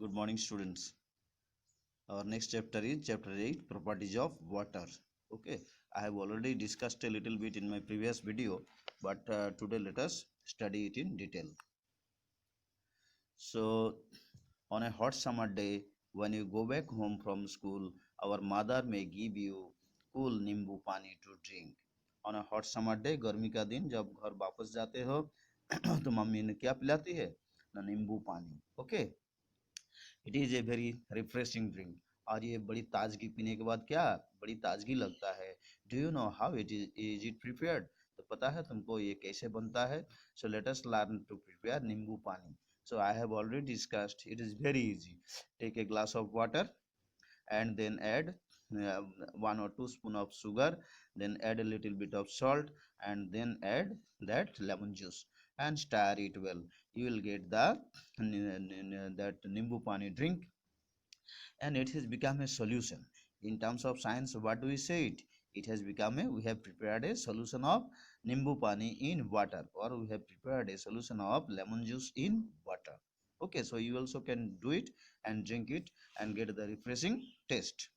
Good morning, students. Our next chapter is chapter 8, properties of water. Okay, I have already discussed a little bit in my previous video, but today let us study it in detail. So, on a hot summer day, when you go back home from school, our mother may give you cool नींबू पानी to drink. On a hot summer day, गर्मी का दिन जब घर वापस जाते हो तो मम्मी ने क्या पिलाती है ना नींबू पानी. Okay, it is a very refreshing drink. और ये बड़ी ताजगी पीने के बाद क्या बड़ी ताजगी लगता है. Do you know how it it prepared. तो पता है तुमको ये कैसे बनता है. So let us learn to prepare nimbu pani. So I have already discussed. It is very easy. Take a glass of water and then add 1 or 2 spoon of sugar. Then add a little bit of salt and then add that lemon juice and stir it well. You will get the that nimbu pani drink, and it has become a solution. In terms of science, what do we say it? It has become a, we have prepared a solution of nimbu pani in water, or we have prepared a solution of lemon juice in water. Okay, so you also can do it and drink it and get the refreshing taste.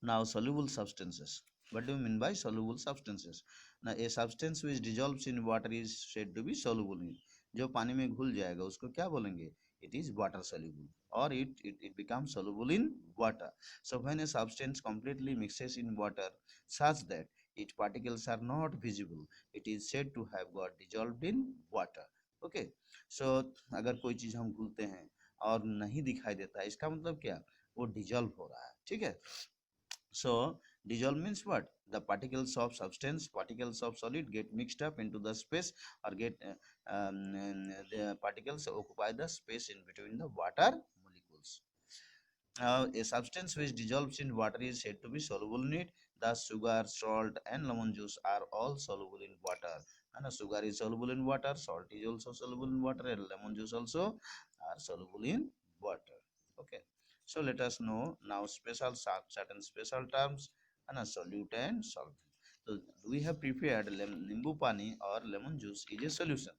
Now, soluble substances. What do you mean by soluble substances? Now, a substance which dissolves in water is said to be soluble in. जो पानी में घुल जाएगा उसको क्या बोलेंगे? It is water soluble, or it becomes soluble in water. So when a substance completely mixes in water such that its particles are not visible, it is said to have got dissolved in water. Okay, so अगर कोई चीज हम घुलते हैं और नहीं दिखाई देता है, इसका मतलब क्या? वो डिजॉल्व हो रहा है. ठीक है. So dissolve means what? The particles of solid get mixed up into the space, or get the particles occupy the space in between the water molecules. A substance which dissolves in water is said to be soluble in it. Thus, sugar, salt, and lemon juice are all soluble in water. And sugar is soluble in water, salt is also soluble in water, and lemon juice also are soluble in water. Okay. So let us know now certain special terms and a solute and solvent. So we have prepared nimbu pani or lemon juice is a solution.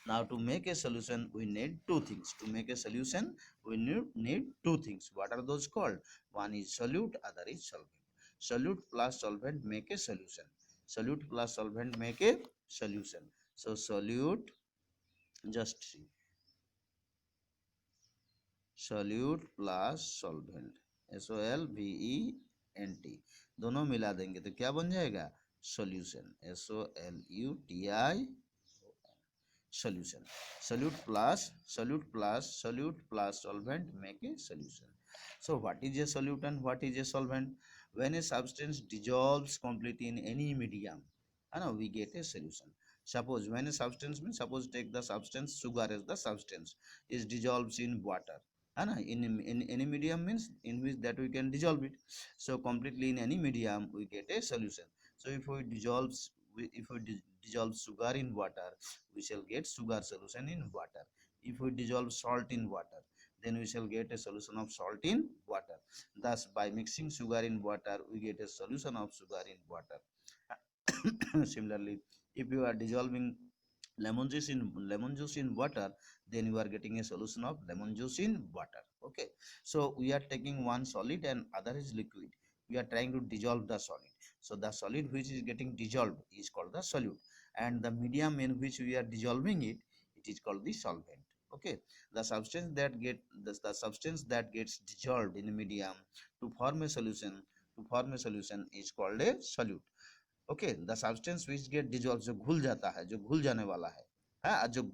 Now to make a solution we need two things. To make a solution we need two things. What are those called? One is solute, other is solvent. Solute plus solvent make a solution. Solute plus solvent make a solution. So solute, just see, solute plus solvent, SOLVENT, दोनों मिला देंगे तो क्या बन जाएगा? Solution, SOLUTI, solution. Solute plus solvent make a solution. So what is a solute and what is a solvent? When a substance dissolves completely in any medium, we get a solution. Suppose when a substance means, suppose take the substance sugar as the substance is dissolves in water. In any medium means in which that we can dissolve it. So completely in any medium we get a solution. So if we dissolve sugar in water, we shall get sugar solution in water. If we dissolve salt in water, then we shall get a solution of salt in water. Thus by mixing sugar in water we get a solution of sugar in water. Similarly, if you are dissolving lemon juice in water, then you are getting a solution of lemon juice in water. Okay, so we are taking one solid and other is liquid. We are trying to dissolve the solid. So the solid which is getting dissolved is called the solute, and the medium in which we are dissolving it, it is called the solvent. Okay, the substance that gets dissolved in the medium to form a solution is called a solute. Okay, the substance which get dissolved, जो घुल जाता है, जो घुल जाने वाला है, हाँ, जो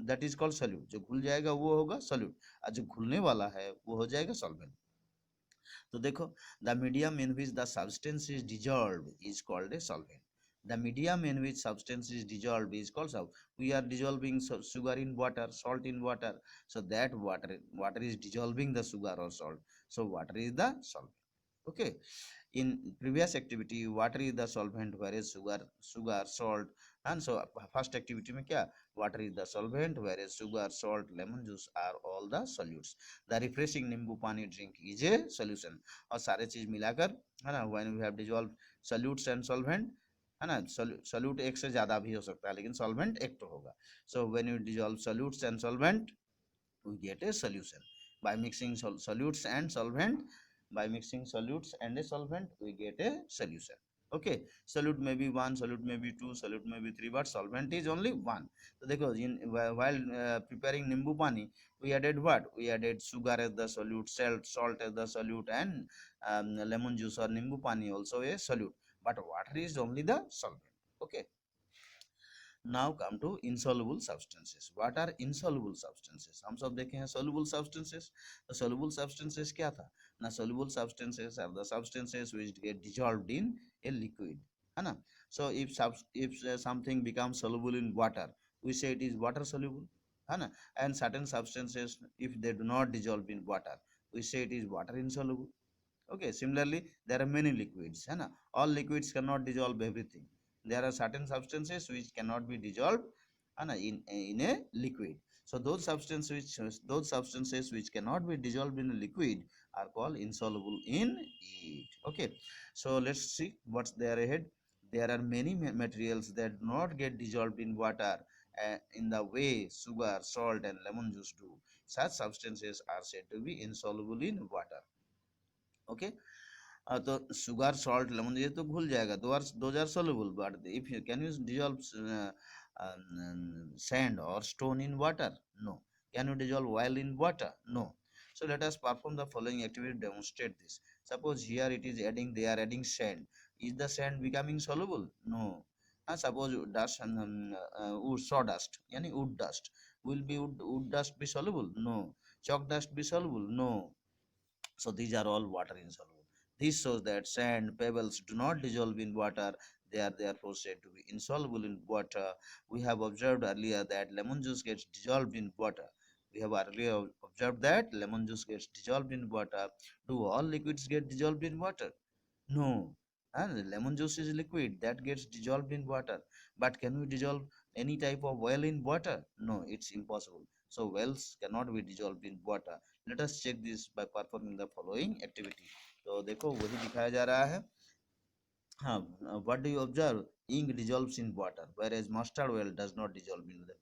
that is called solute. जो घुल जाएगा वो होगा solute, और जो घुलने वाला है वो हो जाएगा solvent. तो देखो, the medium in which the substance is dissolved is called a solvent. The medium in which substance is dissolved is called solvent. We are dissolving sugar in water, salt in water, so that water is dissolving the sugar or salt, so water is the solvent. Okay, in previous activity water is the solvent whereas sugar salt, and so first activity mein kya, water is the solvent whereas sugar salt lemon juice are all the solutes. The refreshing nimbu pani drink is a solution. और सारे चीज मिलाकर, है ना, when we have dissolved solutes and solvent, है ना, solute एक से ज्यादा भी हो सकता है लेकिन solvent एक तो होगा. So when you dissolve solutes and solvent, we get a solution. By mixing solutes and solvent, by mixing solutes and a solvent, we get a solution. Okay, solute may be one, solute may be two, solute may be three, but solvent is only one. So because in while preparing nimbu pani, we added what? We added sugar as the solute, salt as the solute, and lemon juice or nimbu pani also a solute, but water is only the solvent. Okay, now come to insoluble substances. What are insoluble substances? हम सब देखे हैं soluble substances. The soluble substances क्या था ना? Soluble substances are the substances which get dissolved in a liquid, है ना? So if something becomes soluble in water, we say it is water soluble, है ना? And certain substances, if they do not dissolve in water, we say it is water insoluble. Okay, similarly there are many liquids, है ना? All liquids cannot dissolve everything. There are certain substances which cannot be dissolved, है ना, in a liquid. So those substances which cannot be dissolved in a liquid are called insoluble in it. Okay, so let's see what's there ahead. There are many materials that do not get dissolved in water in the way sugar, salt, and lemon juice do. Such substances are said to be insoluble in water. Okay, तो sugar, salt, lemon ये तो घुल जाएगा, those are soluble, but if you can you dissolve sand or stone in water? No. Can you dissolve oil in water? No. So let us perform the following activity to demonstrate this. Suppose here it is adding, they are adding sand. Is the sand becoming soluble? No. Suppose dust and wood sawdust, yani wood dust. Will be wood dust be soluble? No. Chalk dust be soluble? No. So these are all water insoluble. This shows that sand, pebbles do not dissolve in water. They are therefore said to be insoluble in water. We have observed earlier that lemon juice gets dissolved in water. We have earlier observed that lemon juice gets dissolved in water. Do all liquids get dissolved in water? No. And lemon juice is liquid that gets dissolved in water. But can we dissolve any type of oil in water? No, it's impossible. So wells cannot be dissolved in water. Let us check this by performing the following activity. तो देखो वही दिखाया जा रहा है. हाँ, what do you observe? Ink dissolves in water, whereas mustard oil does not dissolve in the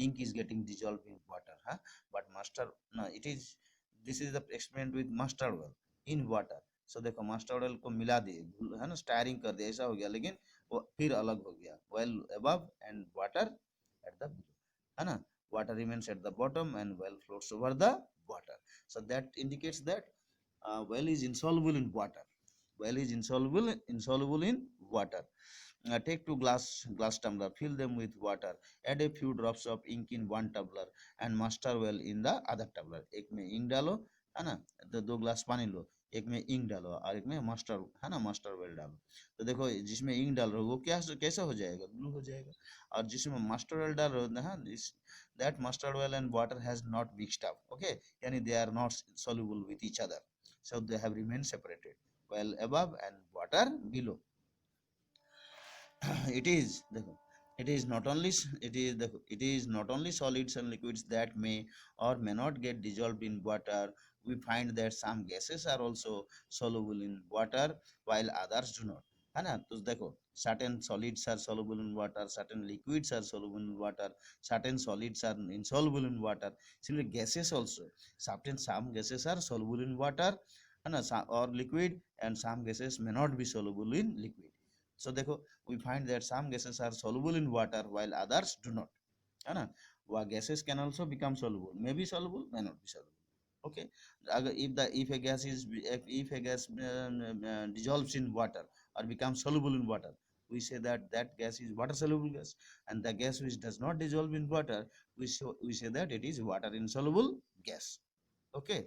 ink is getting dissolved in water. Huh? But mustard, no, it is, this is the experiment with mustard oil in water. So देखो mustard oil को मिला दिए, है ना, steering कर दिया, ऐसा हो गया, लेकिन वो फिर अलग हो गया. Oil above and water at the below, है ना? Water remains at the bottom and oil floats over the water. So that indicates that oil is insoluble in water. Oil is insoluble in water. Take two glass tumbler, fill them with water, add a few drops of ink in one tumbler and mustard oil in the other tumbler. एक में ink डालो, है ना, तो दो glass पानी लो, एक में इंक डालो और एक में मस्टर्ड, है ना, मस्टर्ड ऑयल डालो. तो देखो जिसमें इंक डाल रहे हो वो क्या कैसा हो जाएगा? ब्लू हो जाएगा. और जिसमें मस्टर्ड ऑयल डाल रहे हो ना, that mustard oil and water has not mixed up. Okay, yani they are not soluble with each other, so they have remained separated. Oil above and water below. it is it is not only it is not only solids and liquids that may or may not get dissolved in water. We find that some gases are also soluble in water while others do not, है ना? तो देखो certain solids are soluble in water, certain liquids are soluble in water, certain solids are insoluble in water. Similarly gases also, some gases are soluble in water, है ना, or liquid, and some gases may not be soluble in liquid. So देखो we find that some gases are soluble in water while others do not, है ना? Gases can also become soluble, may be soluble, may not be soluble. Okay, if a gas is, if a gas dissolves in water or becomes soluble in water, we say that that gas is water soluble gas. And the gas which does not dissolve in water, we say that it is water insoluble gas. Okay,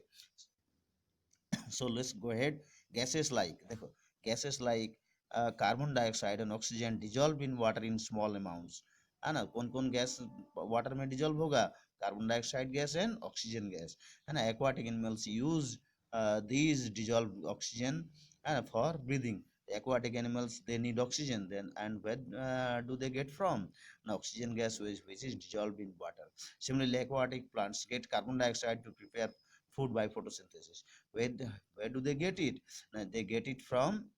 so let's go ahead. Gases like, देखो gases like carbon dioxide and oxygen dissolve in water in small amounts, है ना? कौन कौन gas water में dissolve होगा? Carbon dioxide gas and oxygen gas, है ना? aquatic animals use these dissolved oxygen for breathing. The aquatic animals, they need oxygen, then and where do they get from? Now oxygen gas which is dissolved in water. Similarly aquatic plants get carbon dioxide to prepare food by photosynthesis. Where do they get it? Now, they get it from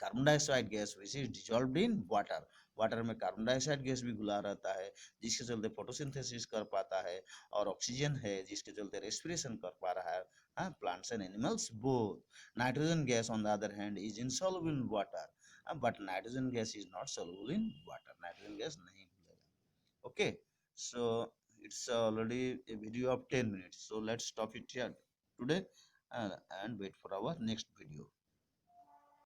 carbon dioxide gas which is dissolved in water. Water में carbon dioxide gas भी घुला रहता है, जिसके चलते photosynthesis कर पाता है, और ऑक्सीजन है जिसके चलते रेस्पिरेशन कर पा रहा है, हाँ, plants and animals both. Nitrogen gas on the other hand is insoluble in water, but nitrogen gas is not soluble in water. Nitrogen gas नहीं घुलेगा. Okay, so it's already a video of 10 minutes, so let's stop it here today, and wait for our next video.